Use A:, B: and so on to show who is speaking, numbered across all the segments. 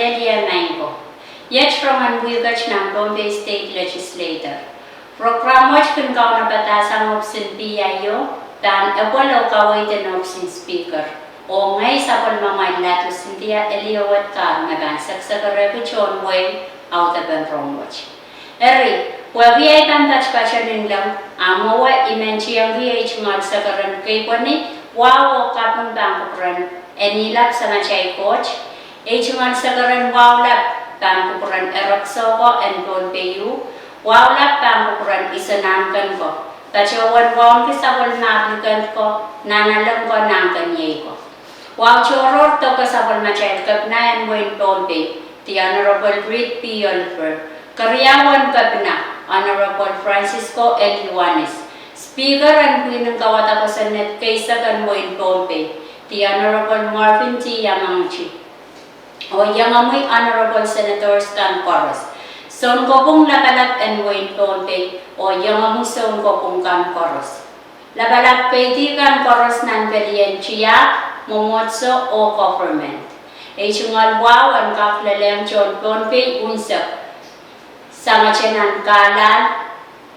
A: Velia Mango. Yet Rongen Weeket ng Pohnpei State Legislature. Program watch kun kau na batasang opsin PIO dan epolo kawai ten opsin speaker. O ngay sapol mamay latu Cynthia Eliowat kar magan saksakare John Wayne out of program watch. Eri, wabiay pambach pachanin lang amawa imenchiyang VH ngal sakaran kay poni wawo kapun bangkupran enilap sama chay coach. Ngal sakaran wawlap bangkupran eroksoko and Pohnpei wawlap bangkupran isanangkan ko. Tachawan wawon kisawal nablikan ko nanalang ko nangkan yay ko. Wow choror to kasawal machay kapna and Wayne Pohnpei, the Honorable Reed P. Olfer, Karyawan Kapna, Honorable Francisco L. Juanes, Speaker and Queen ng Kawata ko sa Net Kaysa kan Wayne Pohnpei, the Honorable Marvin T. Yamangchi, o Yangamoy Honorable Senator Stan Coros, Son Kopong Labalap and Wayne Pohnpei, o Yangamoy Son Kopong Kan Coros. Labalap pwede kan Coros ng Pelienchiya, Momotso o government. Chungal wawan kaklalem John Pohnpei unsak. Sama chenan kalal,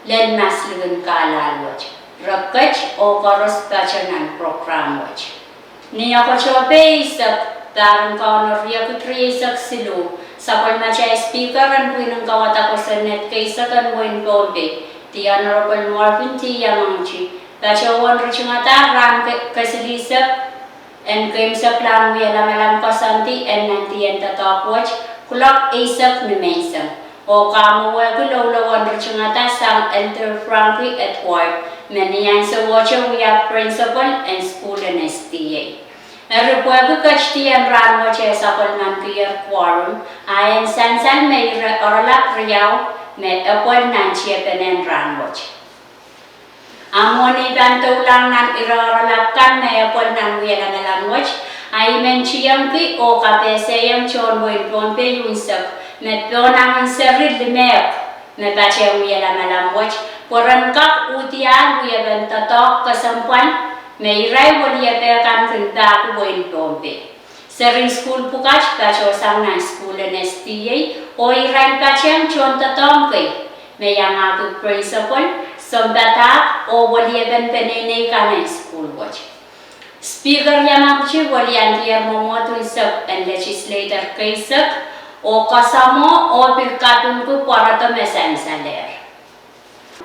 A: len maslugan kalal watch. Rakach o Coros bachanan program watch. Niya ko chope isak, darang kaunor ya kutri isak silu. Sapal machay speaker and Queen ng Kawata ko sa Net Kaysa kan Wayne Pohnpei, the Honorable Marvin T. Yamangchi. Bachawan rachungata ram kasilisak and game sa plan we alam kasanti and nanti and the top watch kulak isak numensang o kamo wa kulawlawan rachungata sang Elder Frankie at work many yan sa watcher we have principal and school and STA. Erupwago kachti ang ran watcher sa palman clear quorum ayan sansan may oralak riyaw may apol nanchia penen ran watch. Amoni bantu lang nan iraralakan na yapol nan wala na language ay menchiyang ki o kapese yang John Wayne Pohnpei yunsak met naman saril limek na bache wala na language koran kak utian wala bentatok kasampan may ray wala pekan kinda ko Wayne Pohnpei saring school pukach bacho sang nan school and STA o iran bache John tatong kay may yang ako principal Sombata o waliagan penene kanan school watch. Speaker Yamangchi walian tiar momoto isap and legislator kaisak o kasamo o pilkatun ko parato mesan saler.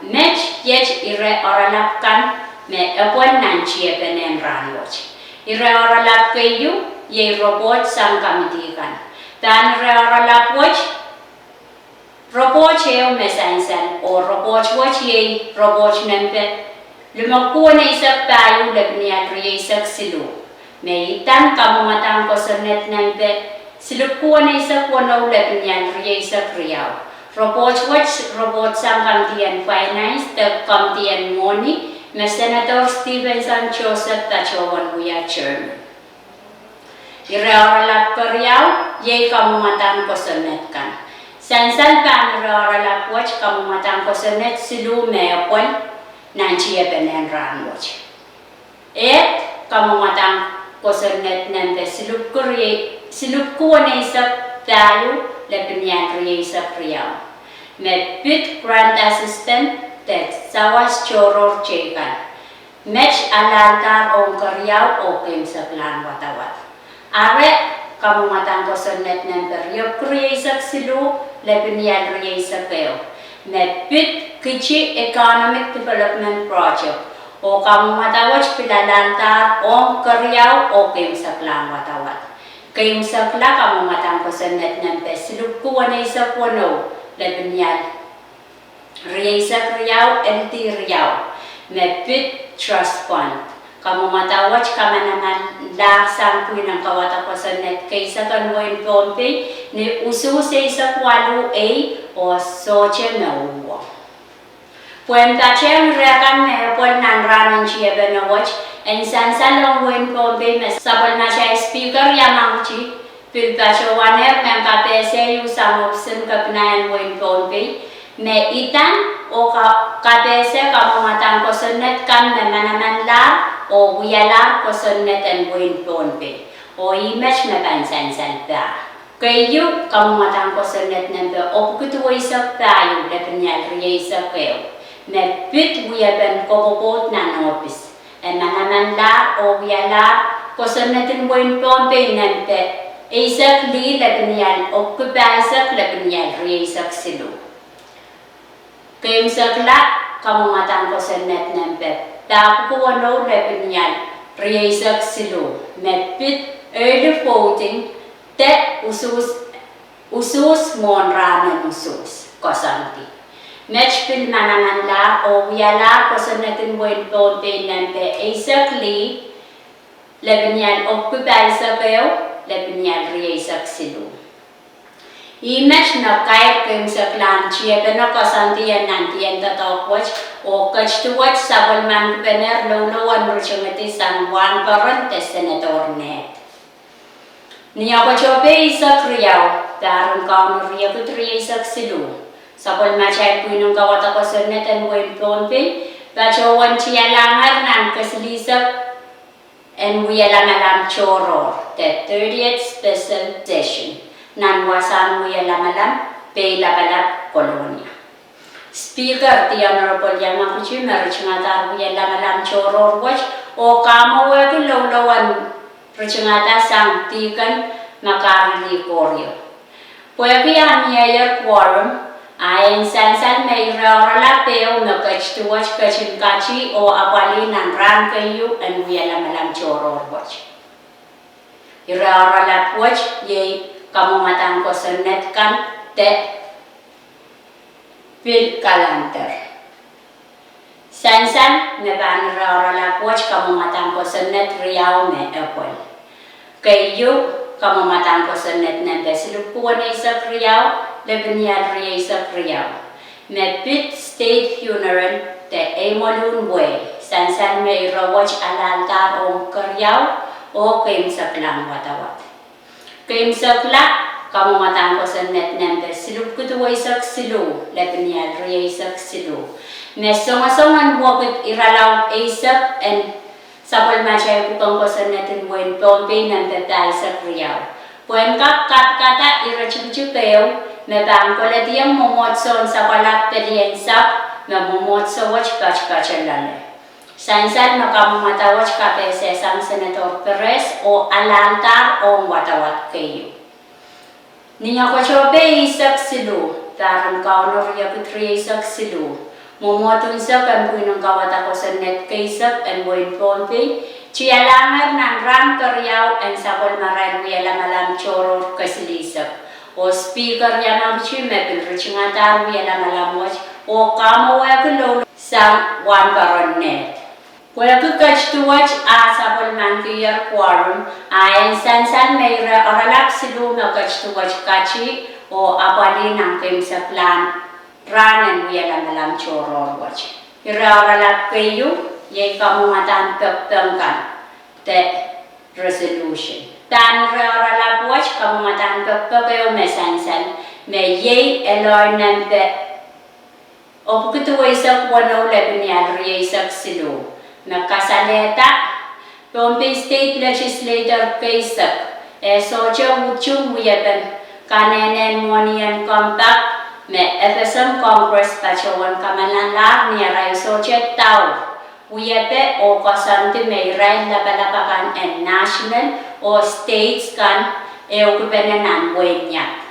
A: Match yech ire oralapkan me apon nanchie penen ran watch. Ire oralap kayu ye robot sang kamitikan. Dan ire oralap watch robot cheo mesansan o robot watch ye robot nempe lumakuha na isak tayo labniya riya isak silu may itan kamumatang ko sa net nempe silukuha na isak wanaw labniya riya isak riyaw robot watch robot sang kamtian finance the kamtian money na Senator Stevenson Joseph Tachawan Huya Chairman iraoralap ka riyaw ye kamumatang ko sa net kan Sansan paniraralap watch kamumatang ko sa net silu meapon nanchia penen ran watch. Kamumatang ko sa net nante silup ko na isap tayo labinyan riya isap riyaw. Met grant assistant tet sawas choror chekan. Match alantar ong karyaw o kim sa plan watawat. Are kamumatang ko sa net nante riya kriya isak silu Lebanese riya sa kayo. Met kichi economic development project o kamumatawach pilalantar o karyaw o kayong saklang watawat. Kayong sakla kamumatang ko sa net ng pesiluk kuwa na isa puno Lebanese riya sa kriyaw LT riyaw. Met trust fund. Kamumatawach kamanaman laksang po ng kawata ko sa net kaysa kan Wayne Pohnpei ni uso sa isa kwalo A o soche mauwa. Puwenta siya rekan mehepol nan ranan siya benawach and sansan long Wayne Pohnpei sabol na siya speaker Yamangchi pilpa siya waner ng kapese yung samopsin kapnayan Wayne Pohnpei me itan o kapese kamumatang ko sa net kan memanaman lang o wiyalang ko sa net and Wayne Pohnpei o image me pansan-san ba. Kayu kamu matang ko senet nembe opkutu isak tayo lepenyal riesa keo. Me pit wiya ben kopopot na nopis. E manaman la o wiya la ko senetin boin Pohnpei nembe isak li lepenyal opkupa isak lepenyal riesak silu. Kayu isak la kamu matang ko senet nembe tapu ko wano lepenyal riesak silu. Me pit early voting te usus mon ramen usus kosanti. Match pin manaman la o wiala kosanetin boin Pohnpei nembe exactly lebenyan occupy sa kayo lebenyan riesak silu. Image na kaya kem sa klan chia bena kosanti yan nanti yan tatakwach o kachtuwach sabal man pener lolowan ruchungati san wan parante senator net. Niya ko chope isak riyaw, darong kaunor riya ko triya isak silu. Sapol machay punong kawata ko sernet and boin Pohnpei, bacho wan chiya langar nan kasilisak and wiya lamalam choror, the 30th special session, nan wasan wiya lamalam, pay labalap kolonya. Speaker, the Honorable Yamakuchi, Marichingatar wiya lamalam choror watch, o kamo wagi lolawan Rachungata sang tikan makarili koryo. Pwede ang mayor quorum ayon sansan may rarala peo magkachtuwach kachinkachi o apali ng ran kayo and wiyala malang choror watch. Irarala watch yay kamumatang ko sa net kan te pil kalanter. Sansan na ban rarala watch kamumatang ko sa net riyaw me apol. Kayo kamumatang ko sa net nembe silupuan ay sa kriyaw, lebenyal riya sa kriyaw. Me pit state funeral te emolun way, sansan may rawach alaltar o kriyaw o kaimsak lang watawat. Kaimsak lang kamumatang ko sa net nembe silupuan ay sa silu, lebenyal riya sa silu. Me songasongan wakit iralaw isak and sapol machay kupang ko sa netin boin Pohnpei ng tatay sa kriyaw. Puan ka kata irachuchu kayo, me bang ko la diyang momotson sa palak periensap, me momotso wach kachkachalale. Sansan makamumatawach kapese sang Senator Perez o alantar o watawat kayo. Niya ko chope isak silu, tarang kaunor yaputri isak silu. Momotun sa kampunong kawata ko sa net kaysap and boin Pohnpei, chiyalangar ng ram karyaw and sapol maran wiyala malam choror kasilisap. O speaker yan ang chimepil richingatar wiyala malam wach o kamo wako sa wan karon net. Wako kach to watch a sapol man kiyar quorum ayon sansan mayra oralap silu makach to watch kachi o apali ng kim sa plan ranan wiyala malam choror watch. Iraralap kayo, yay kamumatan pagtangkan te resolution. Tan iraralap watch kamumatan pagpagayo mesansan, me yay elor nante opkutuwa isak wano lebenyal riya isak silu. Nakasaleta, Pohnpei State Legislature kaisak, socha uchung wiyaban kanenen monian compact, me FSM Congress pachawan kamalanlar ni Rai Soche Tau. Uyape o kasanti may Rai lapalapakan and national o states kan okupenan buenyak.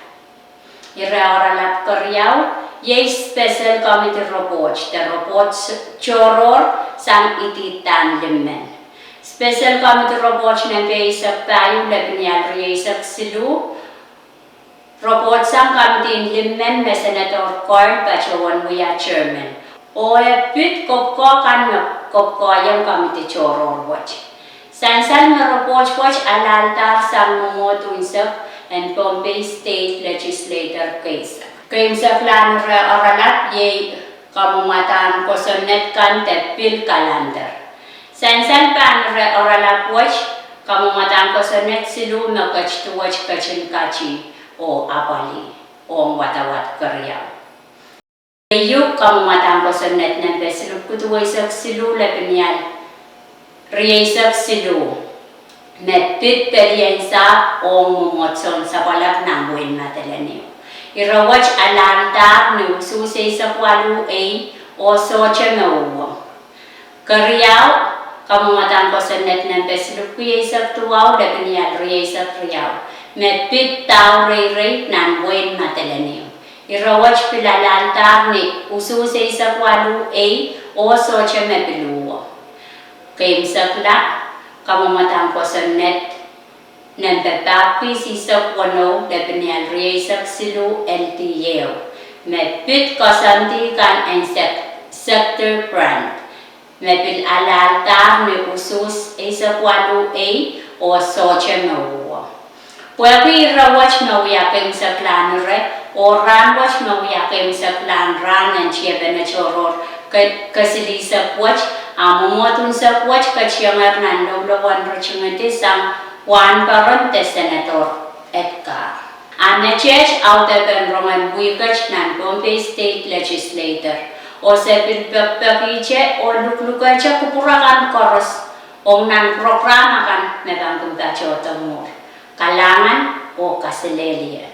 A: Iraoralap karyaw, ye special committee reports, the reports choror sang ititan limen. Special committee reports na isak tayo lebenyal riyasak silu. Report sang committee limmen me Senator Korn pachawan wiya chairman. O pit kopko kan kopko yung committee choror watch. Sansan na report watch alaltar sang momotun sak and Pohnpei State Legislature case. Kaimsak lan aralat ye kamumatan ko sa net kan te pil calendar. Sansan pan aralat watch kamumatan ko sa net silu makach to watch kachin kachi. O apali o watawat karyaw. Kayo kamumatang ko sa net ng besilup kutuwa isak silu lebenyal riyasak silu Medpit periensa o mumotson sa balak ng buwan matalanyo. Irawach alaltar ni ususay sa kwalu o socha mauwa. Kariyaw, kamumatan ko sa net ng peslupiyay sa tuwaw, labinyal riyay sa kriyaw. Medpit tao ray ng buwan matalanyo. Irawach pilalaltar ni ususay sa kwalu o socha mabiluwa. Kaimsakla, kamumatan ko sa net ng batapi si sa kwano labinyal riyay sa silu LTO. Medpit kasanti kan ang sector brand. Medpit alaltar ni usus sa kwano o socha mauwa. Pwede irawach mawiyakim sa klan o ranwach mawiyakim sa klan ran ng chiyabe na choror kasili sa kwach amumotun sa kwach kacyangar ng loblawan rachungatis ang Juan Paronte Senator Edgar. Ana church out of Rongen Weeket ng Pohnpei State Legislature o sa pilpagpakiche o luklukache kupurakan koros o ng programa kan mebangkong tachotamur. Kalangan o kasilelya.